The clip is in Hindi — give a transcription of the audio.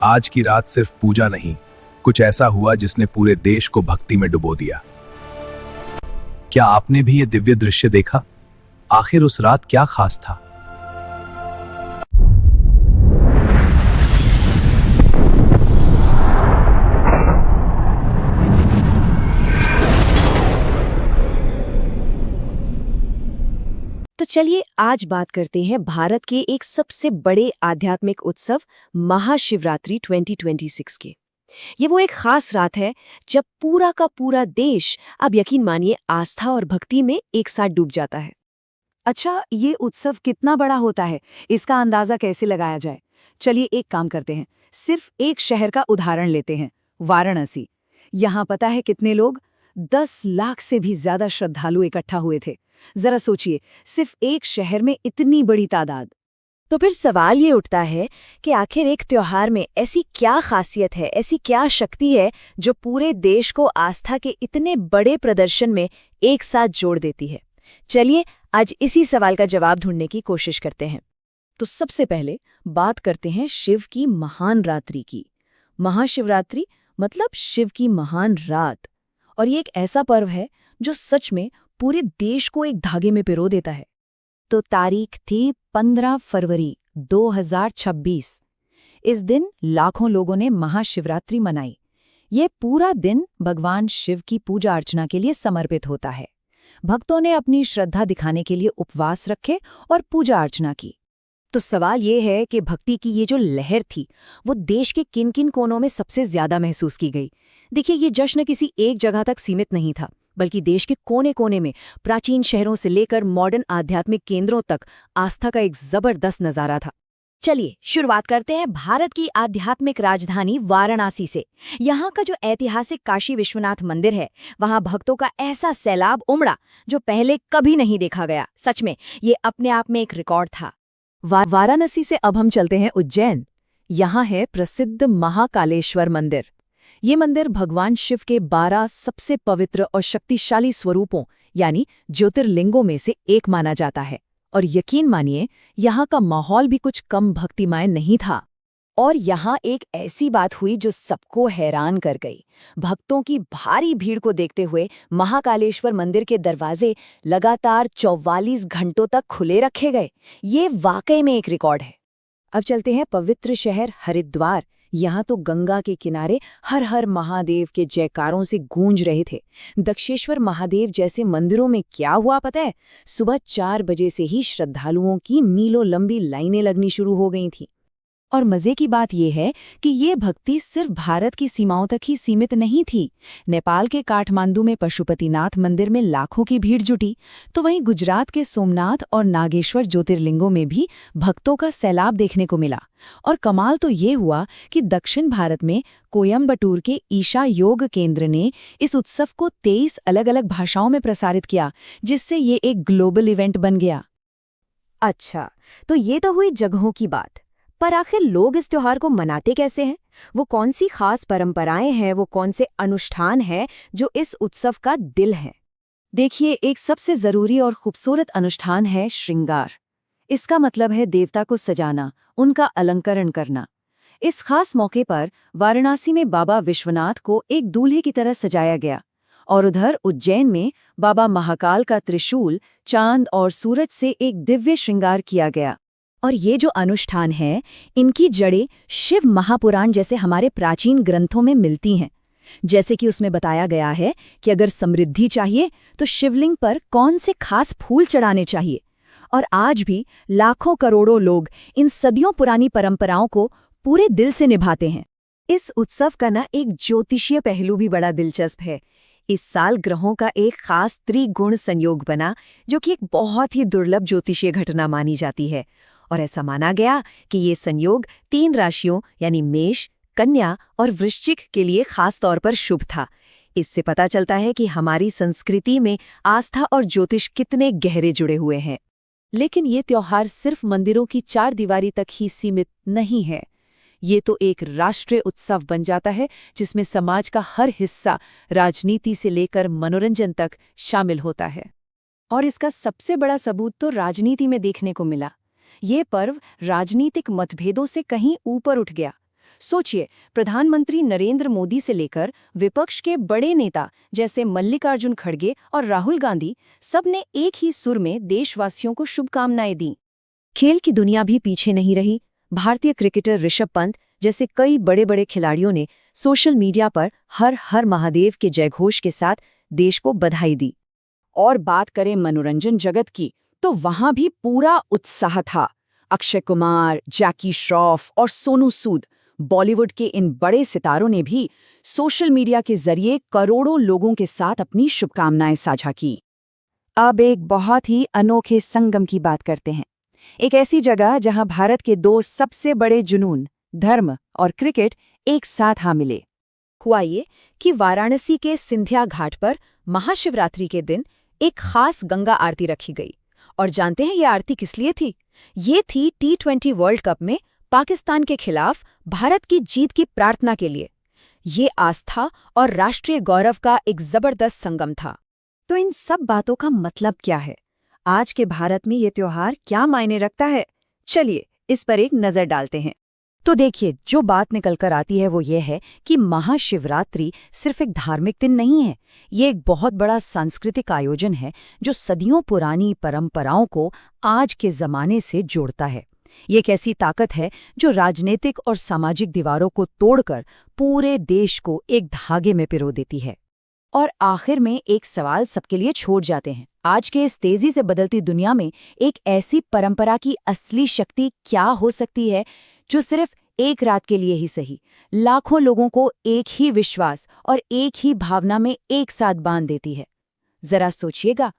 आज की रात सिर्फ पूजा नहीं, कुछ ऐसा हुआ जिसने पूरे देश को भक्ति में डुबो दिया। क्या आपने भी ये दिव्य दृश्य देखा? आखिर उस रात क्या खास था? तो चलिए आज बात करते हैं भारत के एक सबसे बड़े आध्यात्मिक उत्सव महाशिवरात्रि 2026 के। ये वो एक खास रात है जब पूरा का पूरा देश, अब यकीन मानिए, आस्था और भक्ति में एक साथ डूब जाता है। अच्छा, ये उत्सव कितना बड़ा होता है, इसका अंदाजा कैसे लगाया जाए? चलिए एक काम करते हैं, सिर्फ एक शहर का उदाहरण लेते हैं, वाराणसी। यहाँ पता है कितने लोग? 10 लाख से भी ज्यादा श्रद्धालु इकट्ठा हुए थे। जरा सोचिए, सिर्फ एक शहर में इतनी बड़ी तादाद। तो फिर सवाल ये उठता है कि आखिर एक त्योहार में ऐसी क्या खासियत है, ऐसी क्या शक्ति है जो पूरे देश को आस्था के इतने बड़े प्रदर्शन में एक साथ जोड़ देती है? चलिए आज इसी सवाल का जवाब ढूंढने की कोशिश करते हैं। तो सबसे पहले बात करते हैं शिव की महान रात्रि की। महाशिवरात्रि मतलब शिव की महान रात, और ये एक ऐसा पर्व है जो सच में पूरे देश को एक धागे में पिरो देता है। तो तारीख थी 15 फरवरी 2026। इस दिन लाखों लोगों ने महाशिवरात्रि मनाई। ये पूरा दिन भगवान शिव की पूजा अर्चना के लिए समर्पित होता है। भक्तों ने अपनी श्रद्धा दिखाने के लिए उपवास रखे और पूजा अर्चना की। तो सवाल ये है कि भक्ति की ये जो लहर थी, वो देश के किन किन कोनों में सबसे ज्यादा महसूस की गई? देखिए, ये जश्न किसी एक जगह तक सीमित नहीं था, बल्कि देश के कोने कोने में, प्राचीन शहरों से लेकर मॉडर्न आध्यात्मिक केंद्रों तक आस्था का एक जबरदस्त नजारा था। चलिए शुरुआत करते हैं भारत की आध्यात्मिक राजधानी वाराणसी से। यहाँ का जो ऐतिहासिक काशी विश्वनाथ मंदिर है, वहाँ भक्तों का ऐसा सैलाब उमड़ा जो पहले कभी नहीं देखा गया। सच में ये अपने आप में एक रिकॉर्ड था। वाराणसी से अब हम चलते हैं उज्जैन। यहाँ है प्रसिद्ध महाकालेश्वर मंदिर। ये मंदिर भगवान शिव के 12 सबसे पवित्र और शक्तिशाली स्वरूपों यानी ज्योतिर्लिंगों में से एक माना जाता है। और यकीन मानिए, यहाँ का माहौल भी कुछ कम भक्तिमय नहीं था। और यहाँ एक ऐसी बात हुई जो सबको हैरान कर गई। भक्तों की भारी भीड़ को देखते हुए महाकालेश्वर मंदिर के दरवाजे लगातार 44 घंटों तक खुले रखे गए। ये वाकई में एक रिकॉर्ड है। अब चलते हैं पवित्र शहर हरिद्वार। यहाँ तो गंगा के किनारे हर हर महादेव के जयकारों से गूंज रहे थे। दक्षेश्वर महादेव जैसे मंदिरों में क्या हुआ पता है? सुबह 4 बजे से ही श्रद्धालुओं की मीलों लंबी लाइनें लगनी शुरू हो गई थीं। और मजे की बात यह है कि ये भक्ति सिर्फ भारत की सीमाओं तक ही सीमित नहीं थी। नेपाल के काठमांडू में पशुपतिनाथ मंदिर में लाखों की भीड़ जुटी, तो वहीं गुजरात के सोमनाथ और नागेश्वर ज्योतिर्लिंगों में भी भक्तों का सैलाब देखने को मिला। और कमाल तो ये हुआ कि दक्षिण भारत में कोयम्बटूर के ईशा योग केंद्र ने इस उत्सव को 23 अलग-अलग भाषाओं में प्रसारित किया, जिससे ये एक ग्लोबल इवेंट बन गया। अच्छा, तो ये तो हुई जगहों की बात, पर आखिर लोग इस त्योहार को मनाते कैसे हैं? वो कौन सी खास परंपराएं हैं, वो कौन से अनुष्ठान हैं जो इस उत्सव का दिल हैं? देखिए, एक सबसे जरूरी और खूबसूरत अनुष्ठान है श्रृंगार। इसका मतलब है देवता को सजाना, उनका अलंकरण करना। इस खास मौके पर वाराणसी में बाबा विश्वनाथ को एक दूल्हे की तरह सजाया गया, और उधर उज्जैन में बाबा महाकाल का त्रिशूल, चांद और सूरज से एक दिव्य श्रृंगार किया गया। और ये जो अनुष्ठान है, इनकी जड़ें शिव महापुराण जैसे हमारे प्राचीन ग्रंथों में मिलती हैं। जैसे कि उसमें बताया गया है कि अगर समृद्धि चाहिए तो शिवलिंग पर कौन से खास फूल चढ़ाने चाहिए। और आज भी लाखों करोड़ों लोग इन सदियों पुरानी परंपराओं को पूरे दिल से निभाते हैं। इस उत्सव का एक ज्योतिषीय पहलू भी बड़ा दिलचस्प है। इस साल ग्रहों का एक खास त्रिगुण संयोग बना, जो कि एक बहुत ही दुर्लभ ज्योतिषीय घटना मानी जाती है। और ऐसा माना गया कि ये संयोग 3 राशियों यानी मेष, कन्या और वृश्चिक के लिए खास तौर पर शुभ था। इससे पता चलता है कि हमारी संस्कृति में आस्था और ज्योतिष कितने गहरे जुड़े हुए हैं। लेकिन ये त्योहार सिर्फ मंदिरों की 4 दीवारी तक ही सीमित नहीं है। ये तो एक राष्ट्रीय उत्सव बन जाता है, जिसमें समाज का हर हिस्सा, राजनीति से लेकर मनोरंजन तक शामिल होता है। और इसका सबसे बड़ा सबूत तो राजनीति में देखने को मिला। ये पर्व राजनीतिक मतभेदों से कहीं ऊपर उठ गया। सोचिए, प्रधानमंत्री नरेंद्र मोदी से लेकर विपक्ष के बड़े नेता जैसे मल्लिकार्जुन खड़गे और राहुल गांधी सबने एक ही सुर में देशवासियों को शुभकामनाएं दी। खेल की दुनिया भी पीछे नहीं रही। भारतीय क्रिकेटर ऋषभ पंत जैसे कई बड़े बड़े खिलाड़ियों ने सोशल मीडिया पर हर हर महादेव के जयघोष के साथ देश को बधाई दी। और बात करें मनोरंजन जगत की, तो वहां भी पूरा उत्साह था। अक्षय कुमार, जैकी श्रॉफ और सोनू सूद, बॉलीवुड के इन बड़े सितारों ने भी सोशल मीडिया के जरिए करोड़ों लोगों के साथ अपनी शुभकामनाएं साझा की। अब एक बहुत ही अनोखे संगम की बात करते हैं। एक ऐसी जगह जहां भारत के दो सबसे बड़े जुनून, धर्म और क्रिकेट, एक साथ आ मिले। हुआ ये कि वाराणसी के सिंधिया घाट पर महाशिवरात्रि के दिन एक खास गंगा आरती रखी गई। और जानते हैं ये आरती किस लिए थी? ये थी T20 वर्ल्ड कप में पाकिस्तान के खिलाफ भारत की जीत की प्रार्थना के लिए। ये आस्था और राष्ट्रीय गौरव का एक जबरदस्त संगम था। तो इन सब बातों का मतलब क्या है? आज के भारत में ये त्योहार क्या मायने रखता है? चलिए इस पर एक नजर डालते हैं। तो देखिए, जो बात निकल कर आती है वो ये है कि महाशिवरात्रि सिर्फ एक धार्मिक दिन नहीं है। ये एक बहुत बड़ा सांस्कृतिक आयोजन है जो सदियों पुरानी परंपराओं को आज के जमाने से जोड़ता है। ये एक ऐसी ताकत है जो राजनीतिक और सामाजिक दीवारों को तोड़कर पूरे देश को एक धागे में पिरो देती है। और आखिर में एक सवाल सबके लिए छोड़ जाते हैं। आज के इस तेजी से बदलती दुनिया में एक ऐसी परंपरा की असली शक्ति क्या हो सकती है जो सिर्फ एक रात के लिए ही सही, लाखों लोगों को एक ही विश्वास और एक ही भावना में एक साथ बांध देती है? जरा सोचिएगा।